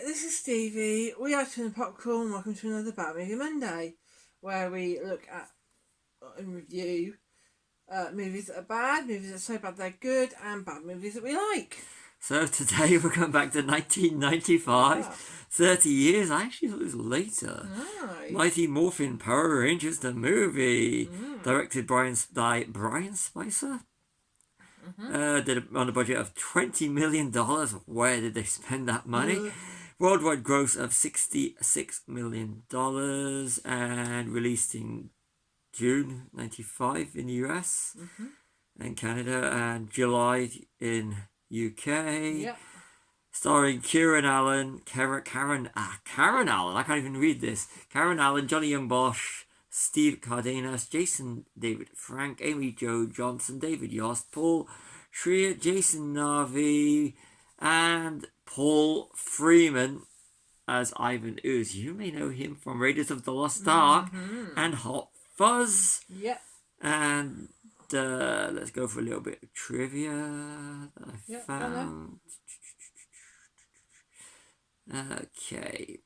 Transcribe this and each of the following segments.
this is Stevie. We are Tin Popcorn. Welcome to another Bad Movie Monday, where we look at and review movies that are bad, movies that are so bad they're good, and bad movies that we like. So today we're going back to 1995, 30 years. I actually thought it was later. Nice. Mighty Morphin Power Rangers, the movie, directed by Brian Spicer. Did it on a budget of $20 million. Where did they spend that money? Worldwide gross of $66 million and released in June 95 in the US and Canada and July in UK. Yep. Starring Karen Allen, Karen Allen, I can't even read this. Karen Allen, Johnny Young Bosch, Steve Cardenas, Jason David Frank, Amy Jo Johnson, David Yost, Paul Schreier, Jason Narvi, and Paul Freeman as Ivan Ooze. You may know him from Raiders of the Lost Ark and Hot Fuzz. Yep. And let's go for a little bit of trivia that I found. Okay.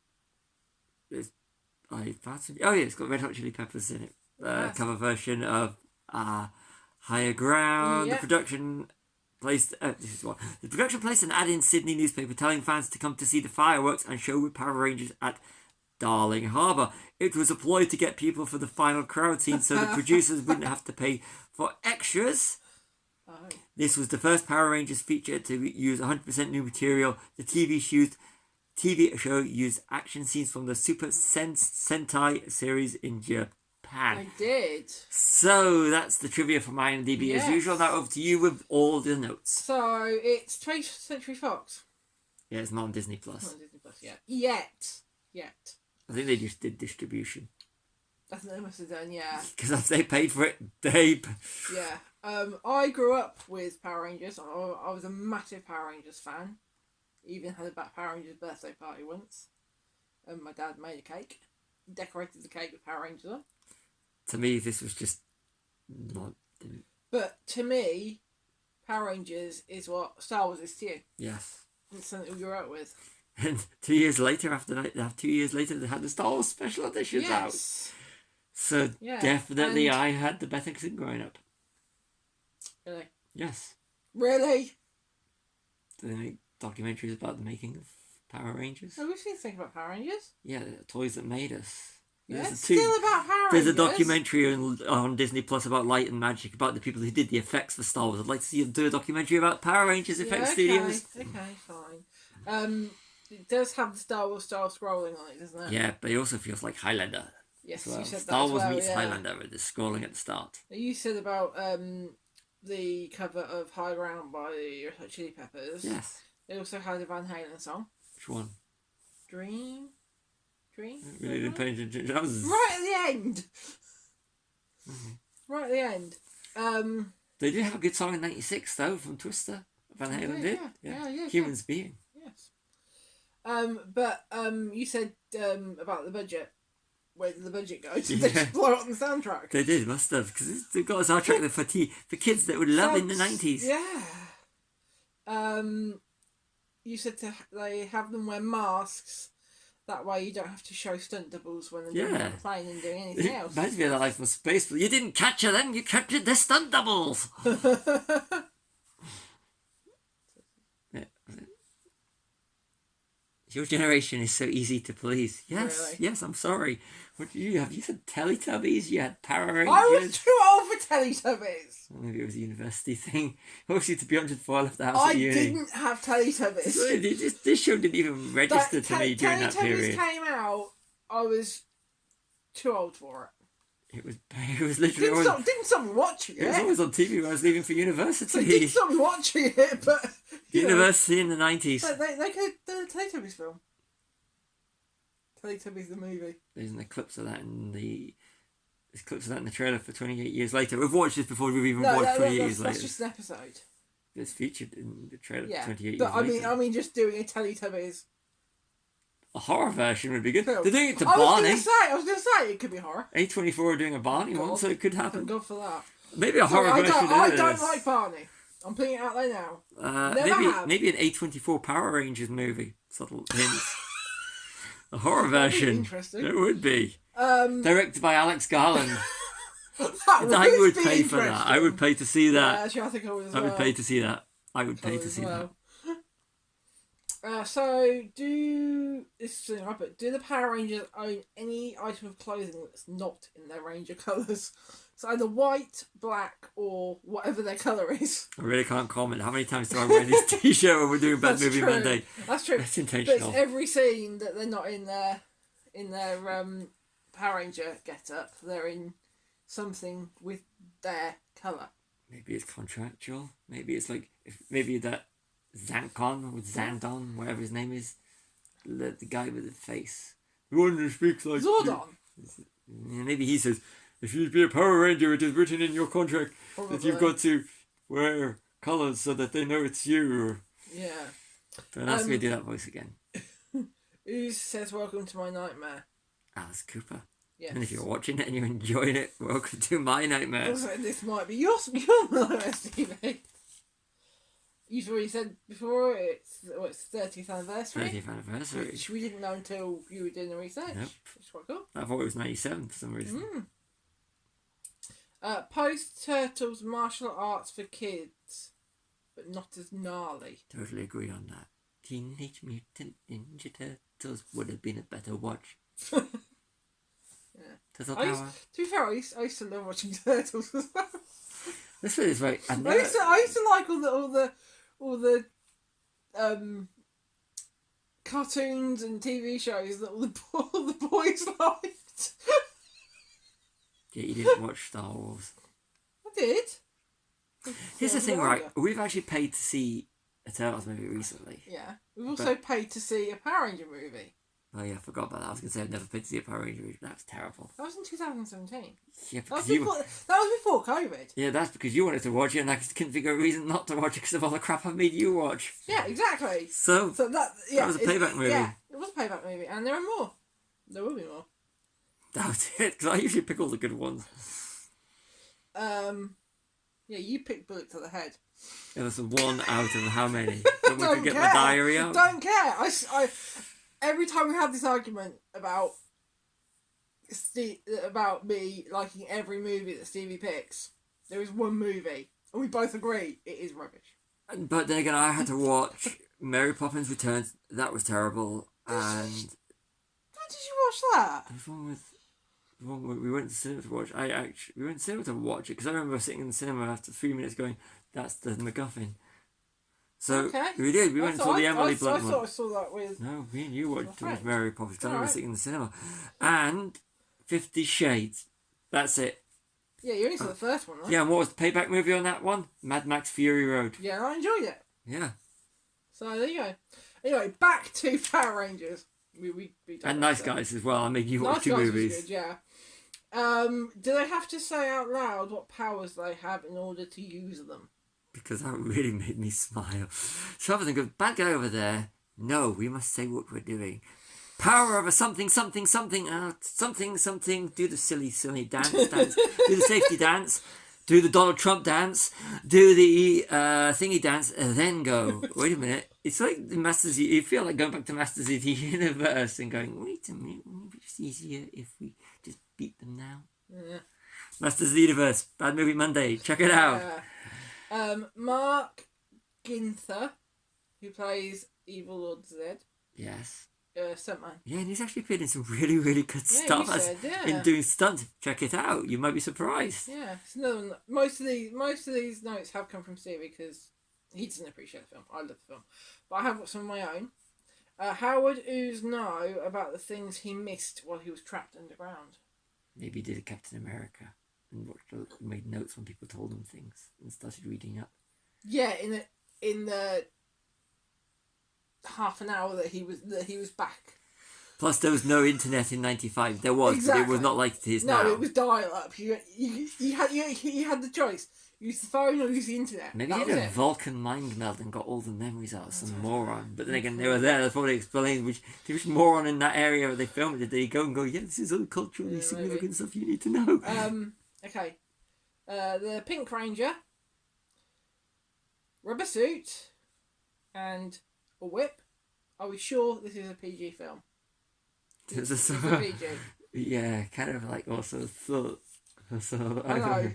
I found some. Oh yeah, it's got Red Hot Chili Peppers in it. Cover version of Higher Ground. The production placed the production placed an ad in Sydney newspaper telling fans to come to see the fireworks and show with Power Rangers at Darling Harbour. It was a ploy to get people for the final crowd scene so the producers wouldn't have to pay for extras. This was the first Power Rangers feature to use 100% new material. The TV show used action scenes from the Super Sentai series in Japan. I did. So that's the trivia from IMDb as usual. Now over to you with all the notes. So it's 20th Century Fox. Yeah, it's not on Disney Plus. Not on Disney Plus yet. I think they just did distribution. I think they must have done, yeah. Because if they paid for it, Yeah. I grew up with Power Rangers. I was a massive Power Rangers fan. Even had a Power Rangers birthday party once. And my dad made a cake. He decorated the cake with Power Rangers on. To me, this was just not... But to me, Power Rangers is what Star Wars is to you. Yes. It's something we grew up with. And 2 years later, they had the Star Wars special editions out. So definitely I had the better thing growing up. Really? Yes. Really? Do they make documentaries about the making of Power Rangers? Oh, we've seen things about Power Rangers. Yeah, the toys that made us. Yeah, it's still about Power Rangers. There's a documentary on Disney Plus about Light and Magic, about the people who did the effects for Star Wars. I'd like to see them do a documentary about Power Rangers effects studios. Okay, fine. It does have the Star Wars style scrolling on it, doesn't it? Yeah, but it also feels like Highlander. Yes, well. You said Star that Wars well, meets Highlander with the scrolling at the start. You said about the cover of High Ground by the Red Hot Chili Peppers. Yes. They also had a Van Halen song. Which one? Dream? Really didn't pay attention. That was... Right at the end. Right at the end. They did have a good song in '96 though from Twister. Van Halen did. Yeah. Humans Being. Yes. But you said about the budget. Where did the budget go? Did they just blow up the soundtrack? They did, must have, because they've got a soundtrack for kids that would love in the 90s. Yeah. You said they have them wear masks. That way you don't have to show stunt doubles when they're on the plane and doing anything else. Reminds me of the Life from Space, but you didn't capture them, you captured the stunt doubles. Your generation is so easy to please. Yes, I'm sorry. What did you have? You said Teletubbies, you had Power Rangers. I was too old for Teletubbies. Well, maybe it was a university thing. Obviously, to be honest, before I left the house at uni. I didn't have Teletubbies. This show didn't even register to me during that period. Teletubbies came out, I was too old for it. It was literally... Didn't stop me watching it. It was always on TV when I was leaving for university. So didn't stop me watching it, but... University in the 90s. They could do a Teletubbies film. Teletubbies the movie. There's an clips of that in the... There's clips of that in the trailer for 28 Years Later. We've watched this before we've even watched 28 Years Later. That's just an episode. It's featured in the trailer for 28 Years Later. But I mean just doing a Teletubbies... A horror version would be good. Film. They're doing it to Barney. I was going to say it could be horror. A24 are doing a Barney one, so it could happen. Thank God for that. Maybe a horror version. I don't like Barney. I'm putting it out there now. Never have. Maybe an A24 Power Rangers movie. Subtle hints. A horror version. Interesting. It would be. Directed by Alex Garland. I would pay for that. I would pay to see that. Yeah, actually, I think I would as I well. would pay to see that. I would pay to see that. So, do the Power Rangers own any item of clothing that's not in their Ranger colours? So either white, black, or whatever their colour is. I really can't comment. How many times do I wear this t-shirt when we're doing Bad Movie Monday? That's true. That's intentional. But it's every scene that they're not in their Power Ranger get-up. They're in something with their colour. Maybe it's contractual. Maybe it's like maybe that Zancon or Zandon, whatever his name is, the guy with the face. The one who speaks like Zordon. Maybe he says, if you be a Power Ranger, it is written in your contract that you've got to wear colours so that they know it's you. Yeah. Don't ask me to do that voice again. Who says welcome to my nightmare? Alice Cooper. Yes. And if you're watching it and you're enjoying it, welcome to my nightmare. Also, this might be your nightmare, Stevie. You've already said before it's 30th anniversary. 30th anniversary. Which we didn't know until you were doing the research. Yep. Which is quite cool. I thought it was 97 for some reason. Post-Turtles martial arts for kids, but not as gnarly. Totally agree on that. Teenage Mutant Ninja Turtles would have been a better watch. Yeah. Turtle Power. To be fair, I used to love watching Turtles as well. Let's put it this way. I used to like all the cartoons and TV shows that all the boys liked. Yeah, you didn't watch Star Wars. I did. Here's the thing, right? We've actually paid to see a Turtles movie recently. Yeah. We've also paid to see a Power Ranger movie. Oh yeah, I forgot about that. I was going to say I've never paid to see a Power Ranger movie. That was terrible. That was in 2017. Yeah, that was before COVID. Yeah, that's because you wanted to watch it and I couldn't figure a reason not to watch it because of all the crap I made you watch. Yeah, exactly. So that was a payback movie. Yeah, it was a payback movie. And there are more. There will be more. That was it, because I usually pick all the good ones. Yeah, you picked Bullet to the Head. Yeah, that's one out of how many? Don't we could get my diary out? Don't care. I every time we have this argument about me liking every movie that Stevie picks, there is one movie, and we both agree it is rubbish. But then again, I had to watch Mary Poppins Returns. That was terrible. And how did you watch that? The one we went to cinema to watch. We went to cinema to watch it because I remember sitting in the cinema after 3 minutes going, "That's the MacGuffin." So we did. We went and saw the Emily Blunt one. I thought I saw that with. No, me and you watched Mary Poppins. I remember sitting in the cinema, and 50 Shades. That's it. Yeah, you only saw the first one, right? Yeah, and what was the payback movie on that one? Mad Max Fury Road. Yeah, I enjoyed it. Yeah. So there you go. Anyway, back to Power Rangers. We and Nice Guys as well. I mean, you watched 2 movies. Was good, yeah. Do they have to say out loud what powers they have in order to use them? Because that really made me smile. So rather than go, bad guy over there, no, we must say what we're doing. Power over something, something, something, something, something. Do the silly dance. Do the safety dance. Do the Donald Trump dance. Do the thingy dance. And then go, wait a minute. It's like the Masters. You feel like going back to Masters of the Universe and going, wait a minute. Wouldn't it be just easier if we just beat them now? Yeah. Masters of the Universe. Bad Movie Monday. Check it out. Mark Ginther, who plays Evil Lord Zed. Yes. Stuntman. Yeah, and he's actually appeared in some really, really good stuff in doing stunts. Check it out. You might be surprised. Yeah, it's another one. Most of these notes have come from Stevie because he doesn't appreciate the film. I love the film, but I have got some of my own. How would Ooze know about the things he missed while he was trapped underground? Maybe he did a Captain America and made notes when people told him things and started reading up. Yeah, in the half an hour that he was back. Plus, there was no internet in '95. There was, exactly. But it was not like it is now. No, it was dial-up. You had the choice: use the phone or use the internet. Maybe he did a Vulcan mind meld and got all the memories out of some moron. But then again, they were there. That's probably explains which moron in that area where they filmed it. Did he go and go? Yeah, this is all culturally significant stuff you need to know. Okay. The Pink Ranger. rubber suit, and a whip. Are we sure this is a PG film? It's It's a PG. Yeah, kind of like also thought. So I know.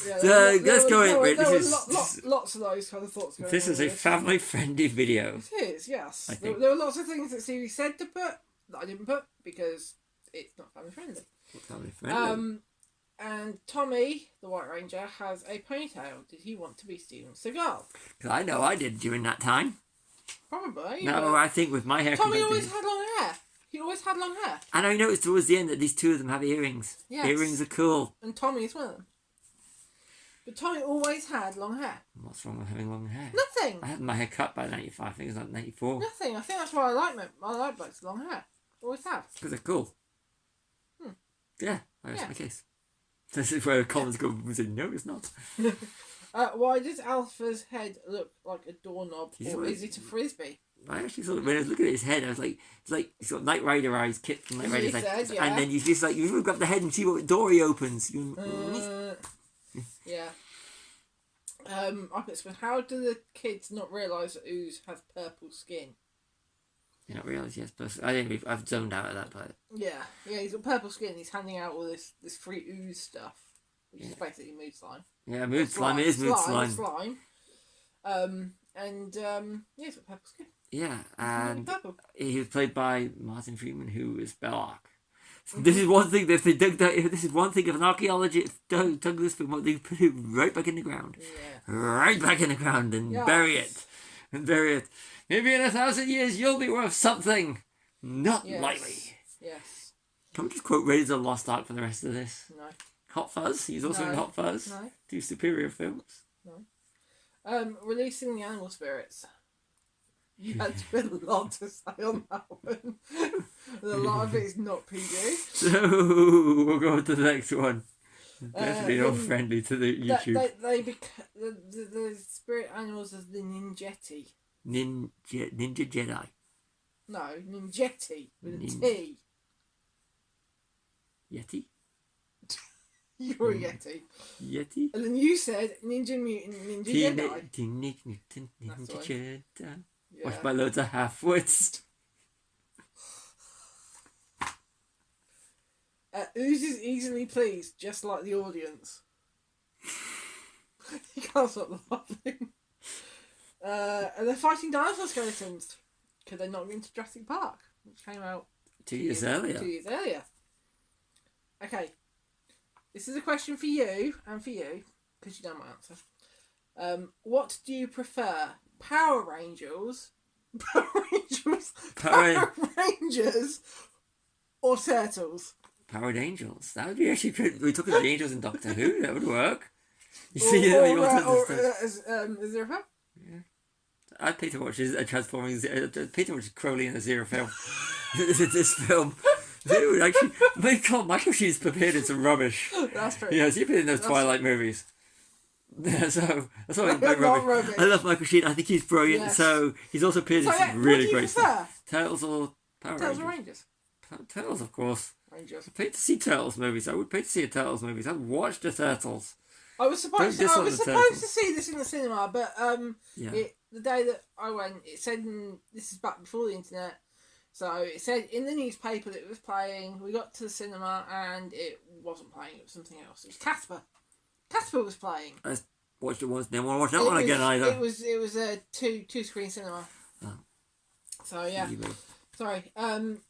Yeah, So let's go in. Wait, there this were is lots of those kind of thoughts going on. this is a family-friendly video. It is, yes. I There think. were lots of things that Stevie said to put that I didn't put because it's not family friendly. Family-friendly. And Tommy, the White Ranger, has a ponytail. Did he want to be Steven Seagal? Because I know I did during that time. Probably. No, I think with my hair. Tommy always had long hair. He always had long hair. And I noticed towards the end that these two of them have earrings. Yes. Earrings are cool. And Tommy is one of them. But Tommy always had long hair. What's wrong with having long hair? Nothing. I had my hair cut by 95. I think it's like 94. Nothing. I think that's why I like blokes with long hair. Always have. Because they're cool. Yeah, that's Yeah. my case. This is where comments go and say, no, it's not. Why does Alpha's head look like a doorknob, or is it a frisbee? I actually thought when I was looking at his head, I was like, it's like he's got Knight Rider eyes, Kit from Knight Rider's eyes, yeah. and then you just like you look up the head and see what door he opens. Yeah. I put Smith. How do the kids not realise that Ooze has purple skin? You not realise, yes, but I think I've zoned out of that part. Yeah, he's got purple skin. He's handing out all this free ooze stuff, which is basically mood slime. Yeah, mood slime. It is mood slime. Slime. He's got purple skin. Yeah, and Purple. he was played by Martin Freeman, who is Belloc. This is one thing that if they dug that. This is one thing if an archaeologist dug this film, they put it right back in the ground, right back in the ground, and bury it, Maybe in 1,000 years you'll be worth something. Not lightly. Yes. Can we just quote Raiders of the Lost Ark for the rest of this? No. Hot Fuzz. He's also in Hot Fuzz. No. Two superior films. No. Releasing the animal spirits. That's been a lot to say on that one. And a lot of it is not PG. So we'll go on to the next one. Definitely not friendly to the YouTube. The spirit animals is the Ninjetti. Ninja Jedi. No, Ninjetti with a T. Yeti? You're a Yeti. Yeti? And then you said Ninja Mutant Ninja Jedi. Teenage Mutant Ninja Jedi. Yeah. Watched by loads of half-wits. Ooze is easily pleased, just like the audience. You can't stop laughing. And they're fighting dinosaur skeletons. Could they not be into Jurassic Park, which came out 2 years earlier. 2 years earlier. Okay. This is a question for you, and for you, because you know my answer. What do you prefer? Power Rangers? Power Rangers? Or Turtles? Powered Angels. That would be actually good. We took the Angels in Doctor Who. That would work. You Is there a film? Yeah. I'd pay to watch a Transforming. I'd pay to watch Crowley in a Zero film. This film. Dude, actually, Michael Sheen's prepared in some rubbish. That's true. Yes, you've been in those Twilight movies. So that's why I rubbish. I love Michael Sheen. I think he's brilliant. Yes. So he's also appeared in some really great stuff. Turtles or Power Turtles or Rangers? Turtles, of course. Rangers. I'd pay to see Turtles movies. I would pay to see a Turtles movies. I'd watch the Turtles. I was supposed to see this in the cinema, but the day that I went, it said this is back before the internet. So it said in the newspaper that it was playing. We got to the cinema and it wasn't playing. It was something else. It was Casper. Casper was playing. I watched it once. Didn't want to watch that one again either. It was a two screen cinema. Oh. So yeah. Sorry.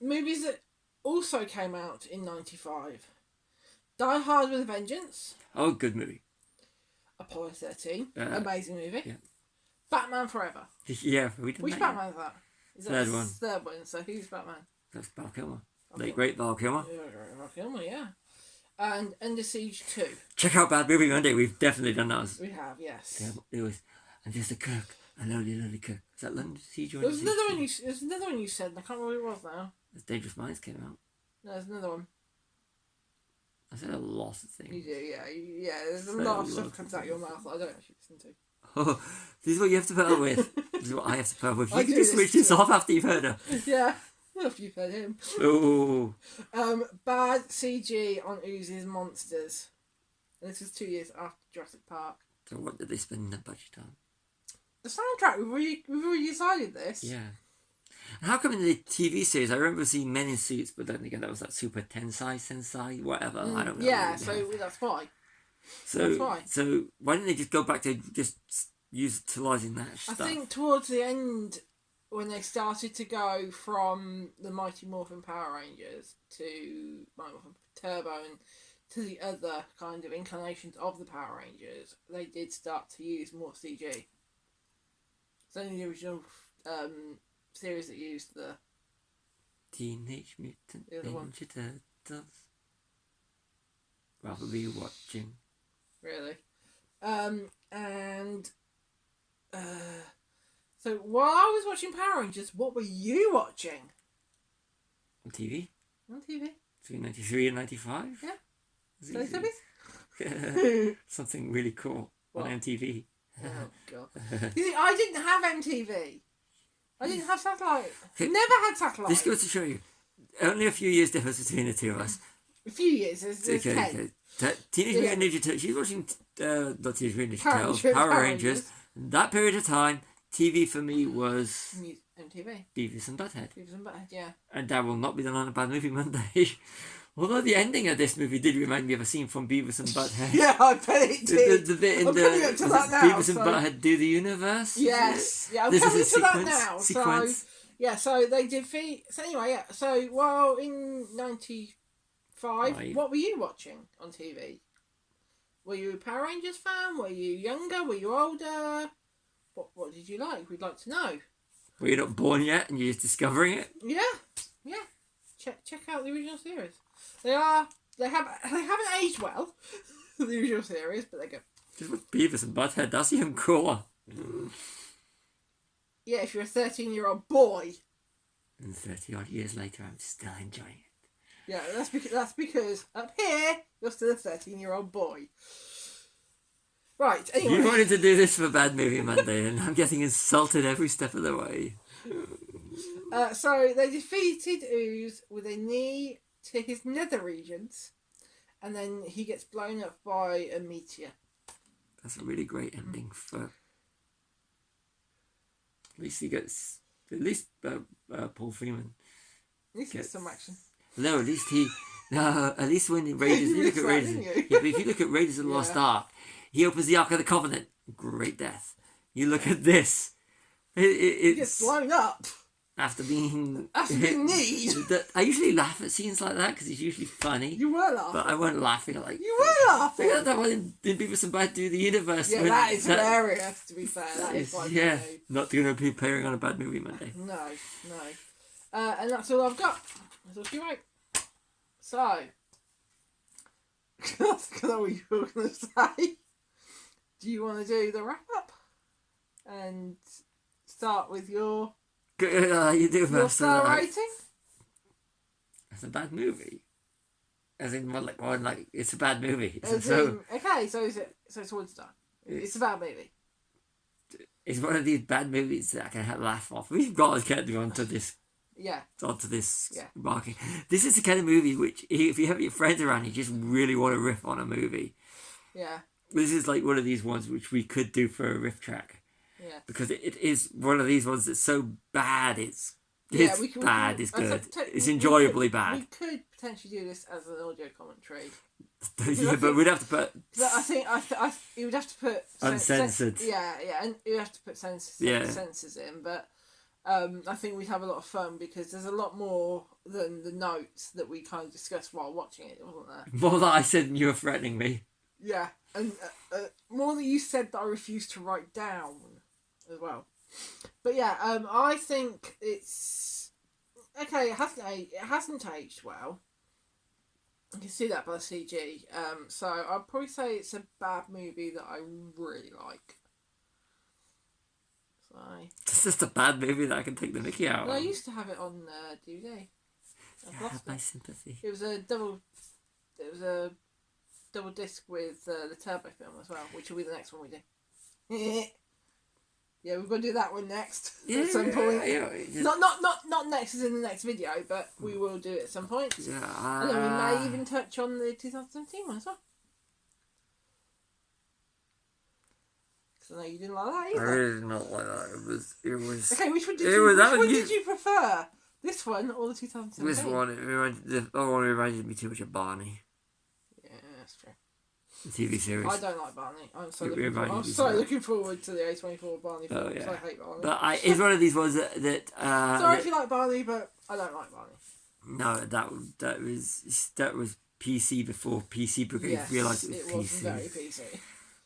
Movies that also came out in '95. Die Hard with a Vengeance. Oh, good movie. Apollo 13. Amazing movie. Yeah. Batman Forever. Yeah, we did. Which Batman is that? Is Third that one. Third one. So who's Batman? That's Val Kilmer. Late great Val Kilmer. Val Kilmer, yeah. And Under Siege 2. Check out Bad Movie Monday. We've definitely done those. We have, yes. Yeah, it was. I'm just a Kirk. I lovely Kirk. Was that London Siege or There's another one you said, and I can't remember what it was now. Dangerous Minds came out. No, there's another one. I said a lot of things. You do, yeah. There's a lot of stuff comes out of your mouth that I don't actually listen to. Oh, this is what you have to put up with. This is what I have to put up with. You can just switch this off after you've heard her. Yeah, after you've heard him. Oh. Bad CG on Ooze's monsters. And this was 2 years after Jurassic Park. So what did they spend that budget on? the soundtrack. We've already decided this. Yeah. How come in the TV series, I remember seeing Men in Suits, but then again, that was that Super Sensei, whatever. I don't know. Yeah, so that's why. That's why. So why didn't they just go back to just utilising that stuff? I think towards the end, when they started to go from the Mighty Morphin Power Rangers to Mighty Morphin Turbo and to the other kind of inclinations of the Power Rangers, they did start to use more CG. It's only the original series that used the Teenage Mutant Ninja Turtles. Rather be watching. Really. So while I was watching Power Rangers, what were you watching? On TV? On TV. Between 93 and 95? Yeah. Something really cool on MTV. Oh, God. You see, I didn't have MTV. I didn't have satellite. Never had satellite. This goes to show you. Only a few years difference between the two of us. A few years. There's 10. Teenage Mutant Ninja Turtles. She's watching not Teenage Mutant Ninja Turtles, Power Rangers. That period of time, TV for me was MTV. Beavis and Butthead. Beavis and Butthead, yeah. And that will not be done on a Bad Movie Monday. Although the ending of this movie did remind me of a scene from Beavis and Butthead. Yeah, I bet it did. The bit in I'm coming up to that now. Beavis and Butthead do the universe. Yes. Yeah, I'm coming to that now. Sequence. So, yeah, so they defeat... So anyway, yeah. So, while in 95, what were you watching on TV? Were you a Power Rangers fan? Were you younger? Were you older? What did you like? We'd like to know. Were you not born yet and you're just discovering it? Yeah. Check out the original series. They haven't aged well, the original series, but they're good. Just with Beavis and Butthead, that's even cooler. Yeah, if you're a 13-year-old boy. And 30 odd years later, I'm still enjoying it. Yeah, that's because up here you're still a 13-year-old boy. Right. Anyway. You wanted to do this for Bad Movie Monday, and I'm getting insulted every step of the way. So they defeated Ooze with a knee to his nether regions, and then he gets blown up by a meteor. That's a really great ending for. At least he gets. At least Paul Freeman. At least gets some action. No, at least he. No, at least when Raiders. You look at Raiders. Yeah, but if you look at Raiders of the Lost Ark, he opens the Ark of the Covenant. Great death. You look at this. He gets blown up. After being kneed. I usually laugh at scenes like that because it's usually funny. You were laughing. But I weren't laughing like... You were laughing. I that one in Beavis and Bad Do the Universe. Yeah, that is hilarious, to be fair. That is quite funny. Not going to be playing on a Bad Movie Monday. No. And that's all I've got. That's all she wrote. So... That's what you were going to say. Do you want to do the wrap-up? And start with your... you do your star rating? It's a bad movie. As in, it's a bad movie. So it's a 1 star. It's a bad movie. It's one of these bad movies that I can laugh off. We've got to get onto this. Yeah. Onto this marking. This is the kind of movie which, if you have your friends around, you just really want to riff on a movie. Yeah. This is like one of these ones which we could do for a riff track. Yeah. Because it is one of these ones that's so bad, it's bad, it's good. It's enjoyably bad. We could potentially do this as an audio commentary. Yeah, but we'd have to put... But I think you would have to put... Uncensored. And you have to put censors in, but I think we'd have a lot of fun because there's a lot more than the notes that we kind of discussed while watching it, wasn't there? More that I said and you were threatening me. Yeah, and more that you said that I refused to write down as well. But yeah, I think it's okay. It hasn't aged well. You can see that by the CG. So I'd probably say it's a bad movie that I really like. So it's just a bad movie that I can take the mickey out. Well, I used to have it on DVD. I have my sympathy. It was a double disc with the Turbo film as well, which will be the next one we do. Yeah, we're going to do that one next at some point. Yeah. Not next as in the next video, but we will do it at some point. Yeah. And then we may even touch on the 2017 one as well. Because I know you didn't like that I either. really did not like that. It was. Okay, which one did you prefer? This one or the 2017? This one, the other one reminded me too much of Barney. Yeah, that's true. The TV series. I don't like Barney. I'm so It looking forward to the A24 Barney film. Oh, yeah. So I hate Barney. But it's one of these ones that Sorry if you like Barney, but I don't like Barney. no, that was PC before PC Brigade realised it was PC. Very PC.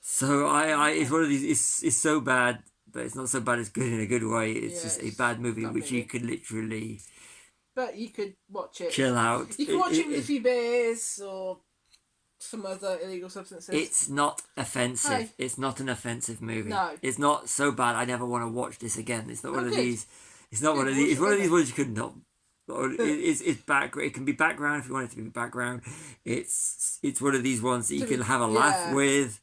So I it's one of these. It's so bad, but it's not so bad. It's good in a good way. It's just a bad movie which you could literally. But you could watch it. Chill out. You can watch it with a few beers or some other illegal substances. It's not offensive. Hey. It's not an offensive movie. No. It's not so bad. I never want to watch this again. It's not one of good. these. It's not one of these. It's one of these ones you could not. It's background. It can be background if you want it to be background. It's one of these ones that you can have a laugh with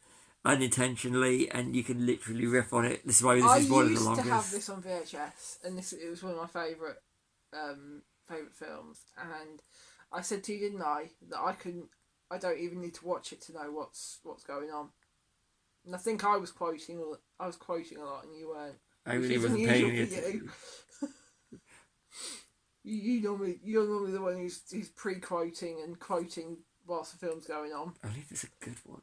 unintentionally, and you can literally riff on it. This is why this is one of the longest. I used to have this on VHS, and it was one of my favourite films. And I said to you, didn't I, that I don't even need to watch it to know what's going on. And I think I was quoting a lot, and you weren't. I really wasn't paying attention. You're normally the one who's pre-quoting and quoting whilst the film's going on. Only if it's a good one.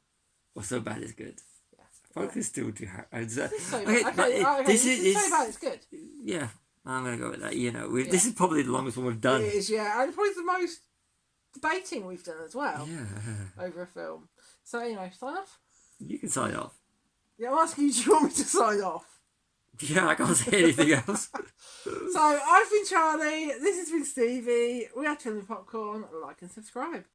Or so bad it's good. Yeah. Focus still do have. This is so bad. This is so bad it's good. Yeah, I'm gonna go with that. You know, this is probably the longest one we've done. It is, yeah, and probably the most debating we've done as well. Yeah. Over a film. So anyway, sign off. You can sign off. Yeah, I'm asking you, do you want me to sign off? Yeah, I can't say anything else. So, I've been Charlie, this has been Stevie, we are Chilling Popcorn, like and subscribe.